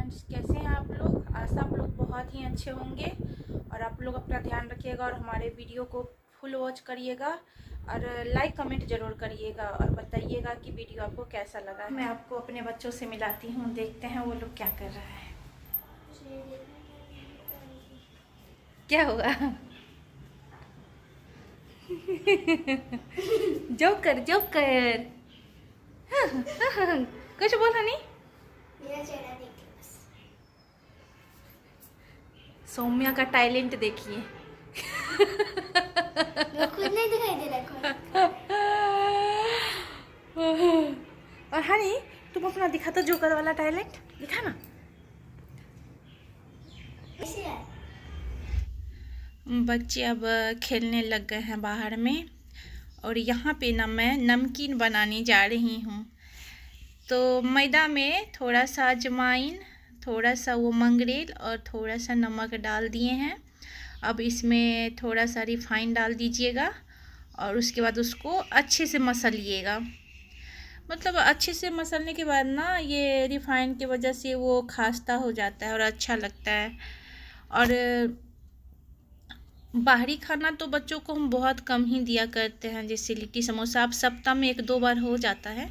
Friends, कैसे हैं आप लोग। आशा आप लोग बहुत ही अच्छे होंगे और आप लोग अपना ध्यान रखिएगा और हमारे वीडियो को फुल वॉच करिएगा और लाइक कमेंट ज़रूर करिएगा और बताइएगा कि वीडियो आपको कैसा लगा। मैं आपको अपने बच्चों से मिलाती हूँ, देखते हैं वो लोग क्या कर रहा है। क्या हुआ? जोकर जोकर कुछ बोला नहीं। सौम्या का टैलेंट देखिए। खुद नहीं दिखाई दे रहा। और हनी, तुम अपना दिखा तो जोकर वाला टैलेंट दिखा ना। बच्चे अब खेलने लग गए हैं बाहर में और यहाँ पे ना मैं नमकीन बनाने जा रही हूँ। तो मैदा में थोड़ा सा अजवाइन, थोड़ा सा वो मंगरेल और थोड़ा सा नमक डाल दिए हैं। अब इसमें थोड़ा सा रिफाइन डाल दीजिएगा और उसके बाद उसको अच्छे से मसलिएगा। मतलब अच्छे से मसलने के बाद ना ये रिफाइन की वजह से वो खास्ता हो जाता है और अच्छा लगता है। और बाहरी खाना तो बच्चों को हम बहुत कम ही दिया करते हैं, जैसे लिट्टी समोसा आप सप्ताह में 1-2 बार हो जाता है।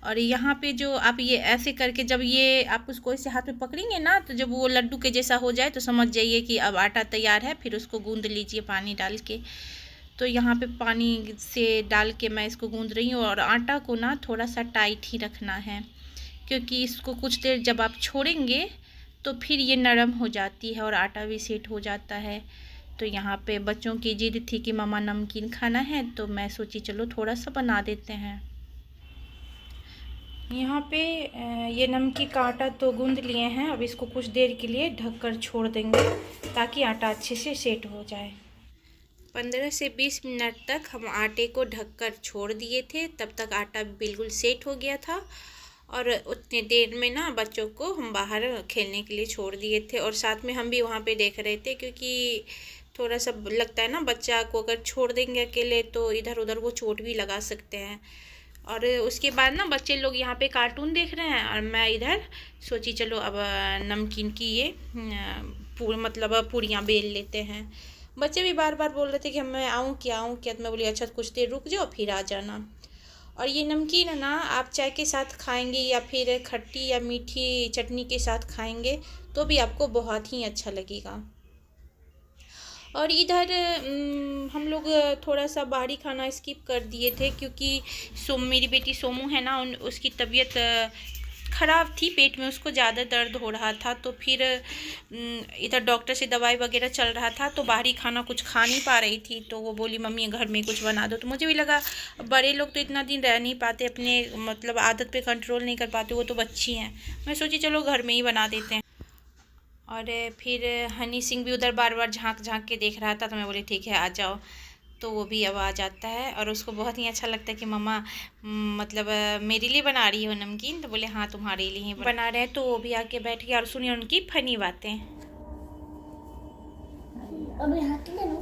और यहाँ पे जो आप ये ऐसे करके जब ये आप उसको ऐसे हाथ में पकड़ेंगे ना, तो जब वो लड्डू के जैसा हो जाए तो समझ जाइए कि अब आटा तैयार है। फिर उसको गूंद लीजिए पानी डाल के। तो यहाँ पे पानी से डाल के मैं इसको गूंद रही हूँ और आटा को ना थोड़ा सा टाइट ही रखना है, क्योंकि इसको कुछ देर जब आप छोड़ेंगे तो फिर ये नरम हो जाती है और आटा भी सेट हो जाता है। तो यहाँ पे बच्चों की जिद थी कि मामा नमकीन खाना है, तो मैं सोची चलो थोड़ा सा बना देते हैं। यहाँ पे ये नमकीन का आटा तो गूंद लिए हैं। अब इसको कुछ देर के लिए ढककर छोड़ देंगे ताकि आटा अच्छे से सेट हो जाए। 15 से 20 मिनट तक हम आटे को ढककर छोड़ दिए थे, तब तक आटा बिल्कुल सेट हो गया था। और उतने देर में ना बच्चों को हम बाहर खेलने के लिए छोड़ दिए थे और साथ में हम भी वहाँ पे देख रहे थे, क्योंकि थोड़ा सा लगता है ना बच्चा को अगर छोड़ देंगे अकेले तो इधर उधर वो चोट भी लगा सकते हैं। और उसके बाद ना बच्चे लोग यहाँ पे कार्टून देख रहे हैं और मैं इधर सोची चलो अब नमकीन की ये मतलब पूड़ियाँ बेल लेते हैं। बच्चे भी बार बार बोल रहे थे कि मैं आऊँ क्या आऊँ क्या, तो मैं बोली अच्छा कुछ देर रुक जाओ फिर आ जाना। और ये नमकीन है ना, आप चाय के साथ खाएंगे या फिर खट्टी या मीठी चटनी के साथ खाएंगे तो भी आपको बहुत ही अच्छा लगेगा। और इधर हम लोग थोड़ा सा बाहरी खाना स्किप कर दिए थे, क्योंकि मेरी बेटी सोमू है ना, उसकी तबीयत ख़राब थी, पेट में उसको ज़्यादा दर्द हो रहा था। तो फिर इधर डॉक्टर से दवाई वगैरह चल रहा था, तो बाहरी खाना कुछ खा नहीं पा रही थी। तो वो बोली मम्मी घर में कुछ बना दो। तो मुझे भी लगा बड़े लोग तो इतना दिन रह नहीं पाते, अपने मतलब आदत पे कंट्रोल नहीं कर पाते, वो तो बच्ची हैं। मैं सोची चलो घर में ही बना देते हैं। और फिर हनी सिंह भी उधर बार बार झांक झांक के देख रहा था, तो मैं बोली ठीक है आ जाओ। तो वो भी अब आ जाता है और उसको बहुत ही अच्छा लगता है कि मम्मा मतलब मेरे लिए बना रही हो नमकीन। तो बोले हाँ तुम्हारे लिए ही बना रहे हैं। तो वो भी आके बैठ गया और सुनिए उनकी फनी बातें। अब यहाँ के ले लो।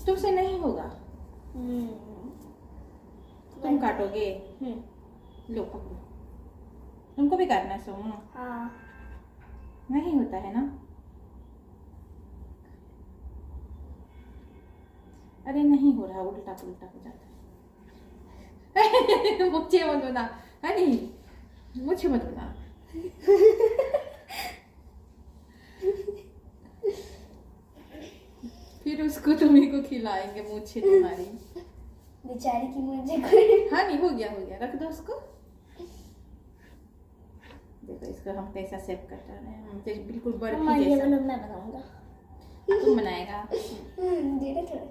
तुमसे नहीं होगा, तुम काटोगे। लो पकड़ो, तुमको भी काटना है सोमू। हाँ नहीं होता है ना। अरे नहीं हो रहा, उल्टा पुल्टा हो जाता है। मुझे मत बना हनी, मुझे मत बना। फिर उसको तुम्ही को खिलाएंगे मुझे तुम्हारी बेचारी की मुझे। हाँ नहीं हो गया रख दो उसको। देखो इसको हम कैसा सेव कर रहे हैं, हम तो बिल्कुल बर्फी जैसा। मैं बनाऊंगा। तुम बनाएगा। धीरे धीरे।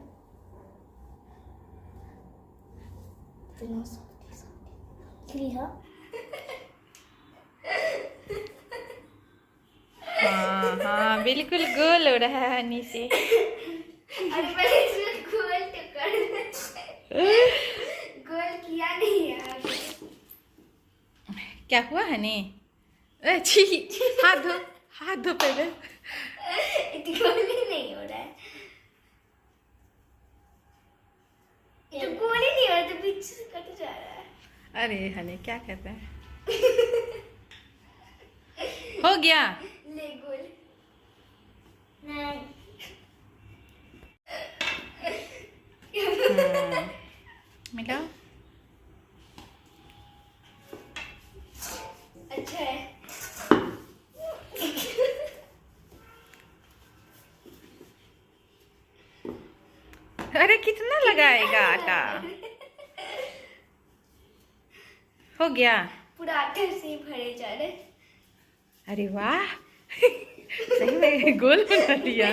हाँ हाँ बिल्कुल गोल हो रहा है हनी से। गोल किया नहीं यार। क्या हुआ हनी? अच्छी हाथ धो पहले। गोल ही नहीं हो रहा है। तो गोल ही नहीं हो रहा, तो पीछे से कट जा रहा है। अरे हनी क्या कहता है? हो गया। ले गोल नहीं मिला। अच्छा है। अरे कितना लगाएगा आटा। हो गया। पूरा आटे से ही भरे जा रहे। अरे वाह सही में गोल बना दिया।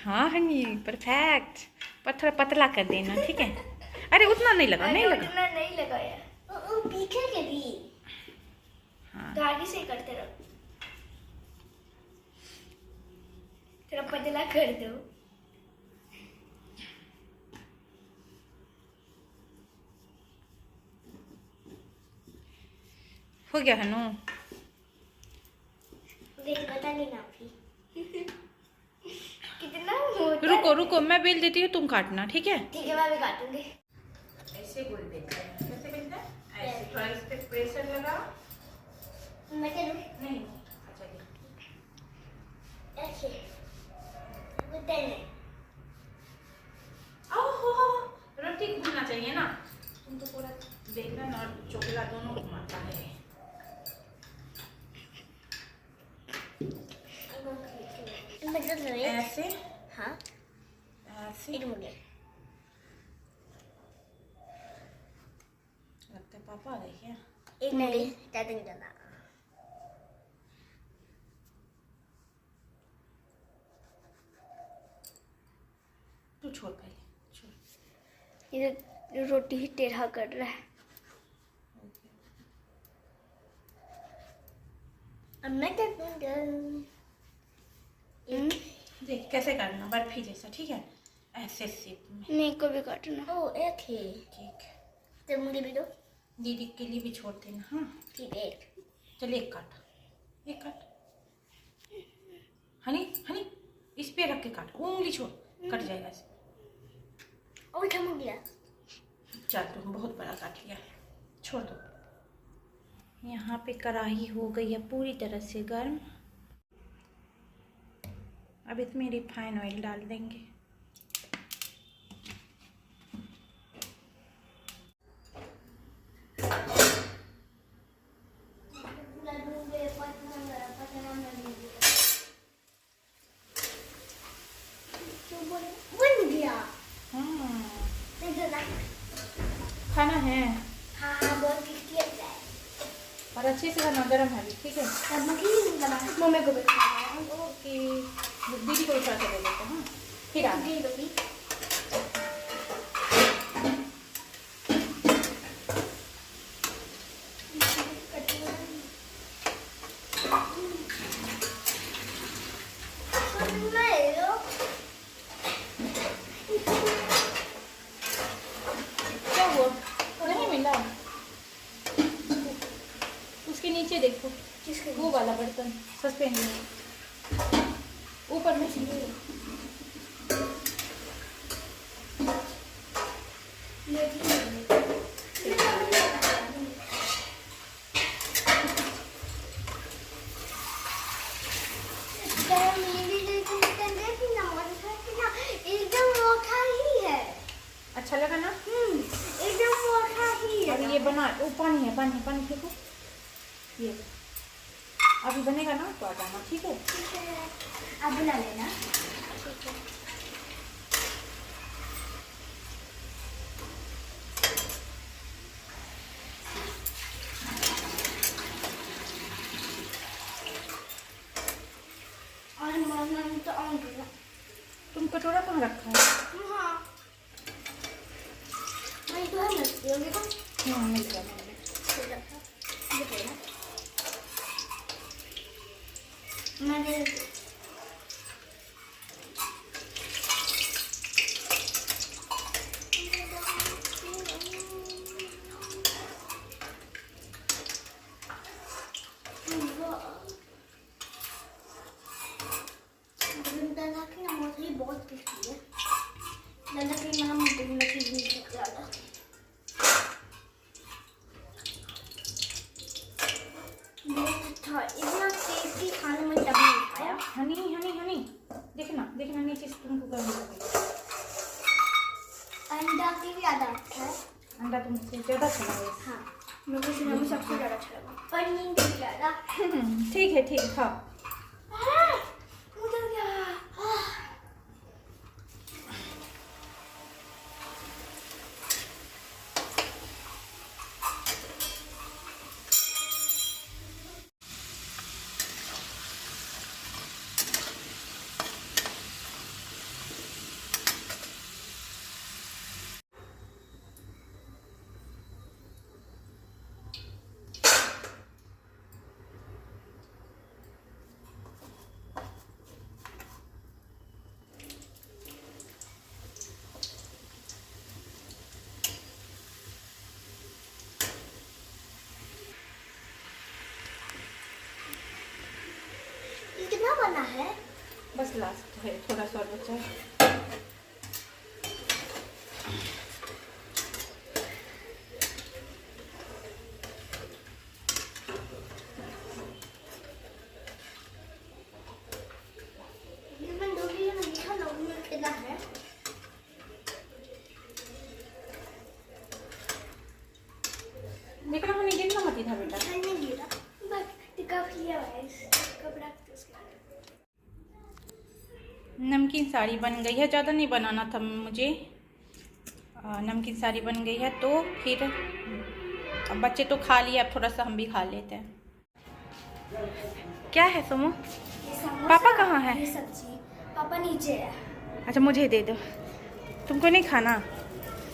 हाँ हनी परफेक्ट। पत्थर पतला कर देना, ठीक है। अरे उतना नहीं लगा, नहीं लगा, उतना नहीं लगाया। ओ पीछे के भी हाँ। गाड़ी से करते रहो, थोड़ा पतला कर दो। हो गया हनु। देख पता नहीं ना भी कितना मोटा। रुको रुको, मैं बेल देती हूँ, तुम काटना, ठीक है। ठीक है, मैं भी काटूंगी। ऐसे गोल बेलते हैं। कैसे बेलते हैं? ऐसे थोड़ा इस पे प्रेशर लगा। मैं करूँ? नहीं अच्छा ऐसे उतरने। ओहो रोटी घूमना चाहिए ना। तुम तो पूरा बेलन और चोकला दोनों घुमाता है। मतलब ऐसे हाँ ऐसे एक मुझे लगता है पापा आ गए क्या? एक नहीं ज़्यादा नहीं जाना। तू छोड़ पहले, छोड़। ये रोटी ही टेढ़ा कर रहा है। अब मैं क्या करूँगा? देख कैसे करना, बर्फी जैसा, ठीक है। ऐसे शेप में। नहीं को भी काटना। ओ एक ही ठीक है। तो मुझे भी दो। दीदी के लिए भी छोड़ देना। हाँ ठीक है। चलिए एक काट, एक काट। हनी हनी इस पे रख के काट, उंगली छोड़, कट जाएगा ऐसे। और क्या हो गया? चल तुम बहुत बड़ा काट लिया, छोड़ दो। यहाँ पे कढ़ाई हो गई है पूरी तरह से गर्म। अब इसमें रिफाइन ऑयल डाल देंगे। बन गया। हाँ हाँ खाना है हाँ बहुत टेस्टी लगता है। और अच्छे से खाना, गर्म है अभी, ठीक है। तब मम्मी को भी खाना है। ओके दीदी को उठा के दे देते हैं। हाँ फिर आना। दे दोगी? क्या हुआ? नहीं मिला। उसके नीचे देखो, वो वाला बर्तन सस्पेन में ऊपर में। एकदम मोटा ही है। अच्छा लगा ना? एकदम मोटा ही है। और ये बना, वो पानी है, पानी पानी फेंको। ये अभी बनेगा ना तो आ जाना, ठीक है। आप बना लेना। ठीक है। और मम्मा तो आऊंगी ना। तुम कटोरा कहाँ रखा है? हाँ मैं तो है मस्ती होगी तो हाँ मिल गया, मिल गया। मैंने बहुत टेस्टी है। दादा की नाम ज़्यादा ज़्यादा अच्छा लगा। हाँ, मुझे सिनेमा में सबसे ज़्यादा अच्छा लगा, पनीर से ज़्यादा। ठीक है खाओ। मुझे क्या कितना बना है? बस लास्ट है, थोड़ा सा और बचा है। कितना है? देखना हमें गिनना मत इधर बेटा। नहीं गिरा, बस कप लिया है, कप रख दो उसके अंदर। नमकीन साड़ी बन गई है, ज़्यादा नहीं बनाना था मुझे। नमकीन साड़ी बन गई है, तो फिर अब बच्चे तो खा लिए, अब थोड़ा सा हम भी खा लेते हैं। क्या है सुमो? पापा कहाँ है? ये सब्जी पापा नीचे है। अच्छा मुझे दे दो, तुमको नहीं खाना?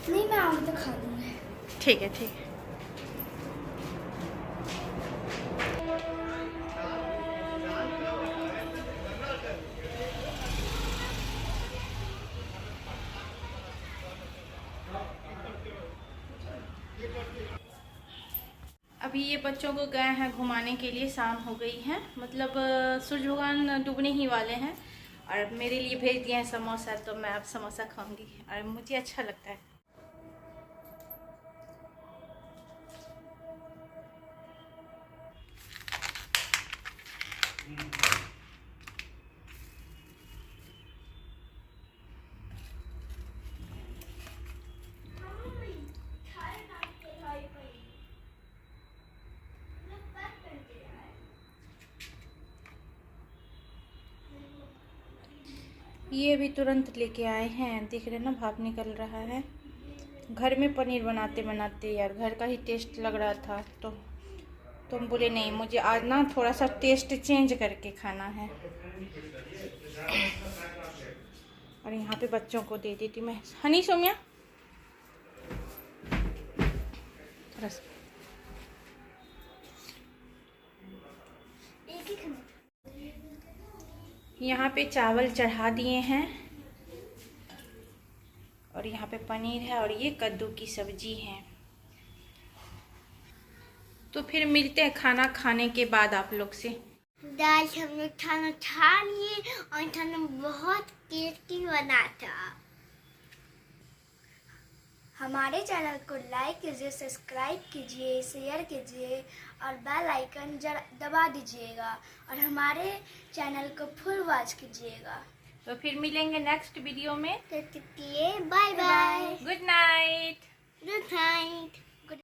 नहीं, मैं आऊँगी तो खा लूँगी। ठीक है ठीक है। अभी ये बच्चों को गए हैं घुमाने के लिए, शाम हो गई है, मतलब सूरज भगवान डूबने ही वाले हैं। और मेरे लिए भेज दिए हैं समोसा, तो मैं अब समोसा खाऊंगी और मुझे अच्छा लगता है। ये भी तुरंत लेके आए हैं, देख रहे ना भाप निकल रहा है। घर में पनीर बनाते बनाते यार घर का ही टेस्ट लग रहा था, तो तुम बोले नहीं, मुझे आज ना थोड़ा सा टेस्ट चेंज करके खाना है। और यहाँ पे बच्चों को दे देती मैं। हनी सोम्या थोड़ा सा। यहाँ पे चावल चढ़ा दिए हैं और यहाँ पे पनीर है और ये कद्दू की सब्जी है। तो फिर मिलते हैं खाना खाने के बाद आप लोग से। दाल हम लोग खाना खा लिए और खाना बहुत टेस्टी बना था। हमारे चैनल को लाइक कीजिए, सब्सक्राइब कीजिए, शेयर कीजिए और बेल आइकन दबा दीजिएगा और हमारे चैनल को फुल वॉच कीजिएगा। तो फिर मिलेंगे नेक्स्ट वीडियो में। Bye bye. Good night. Good night.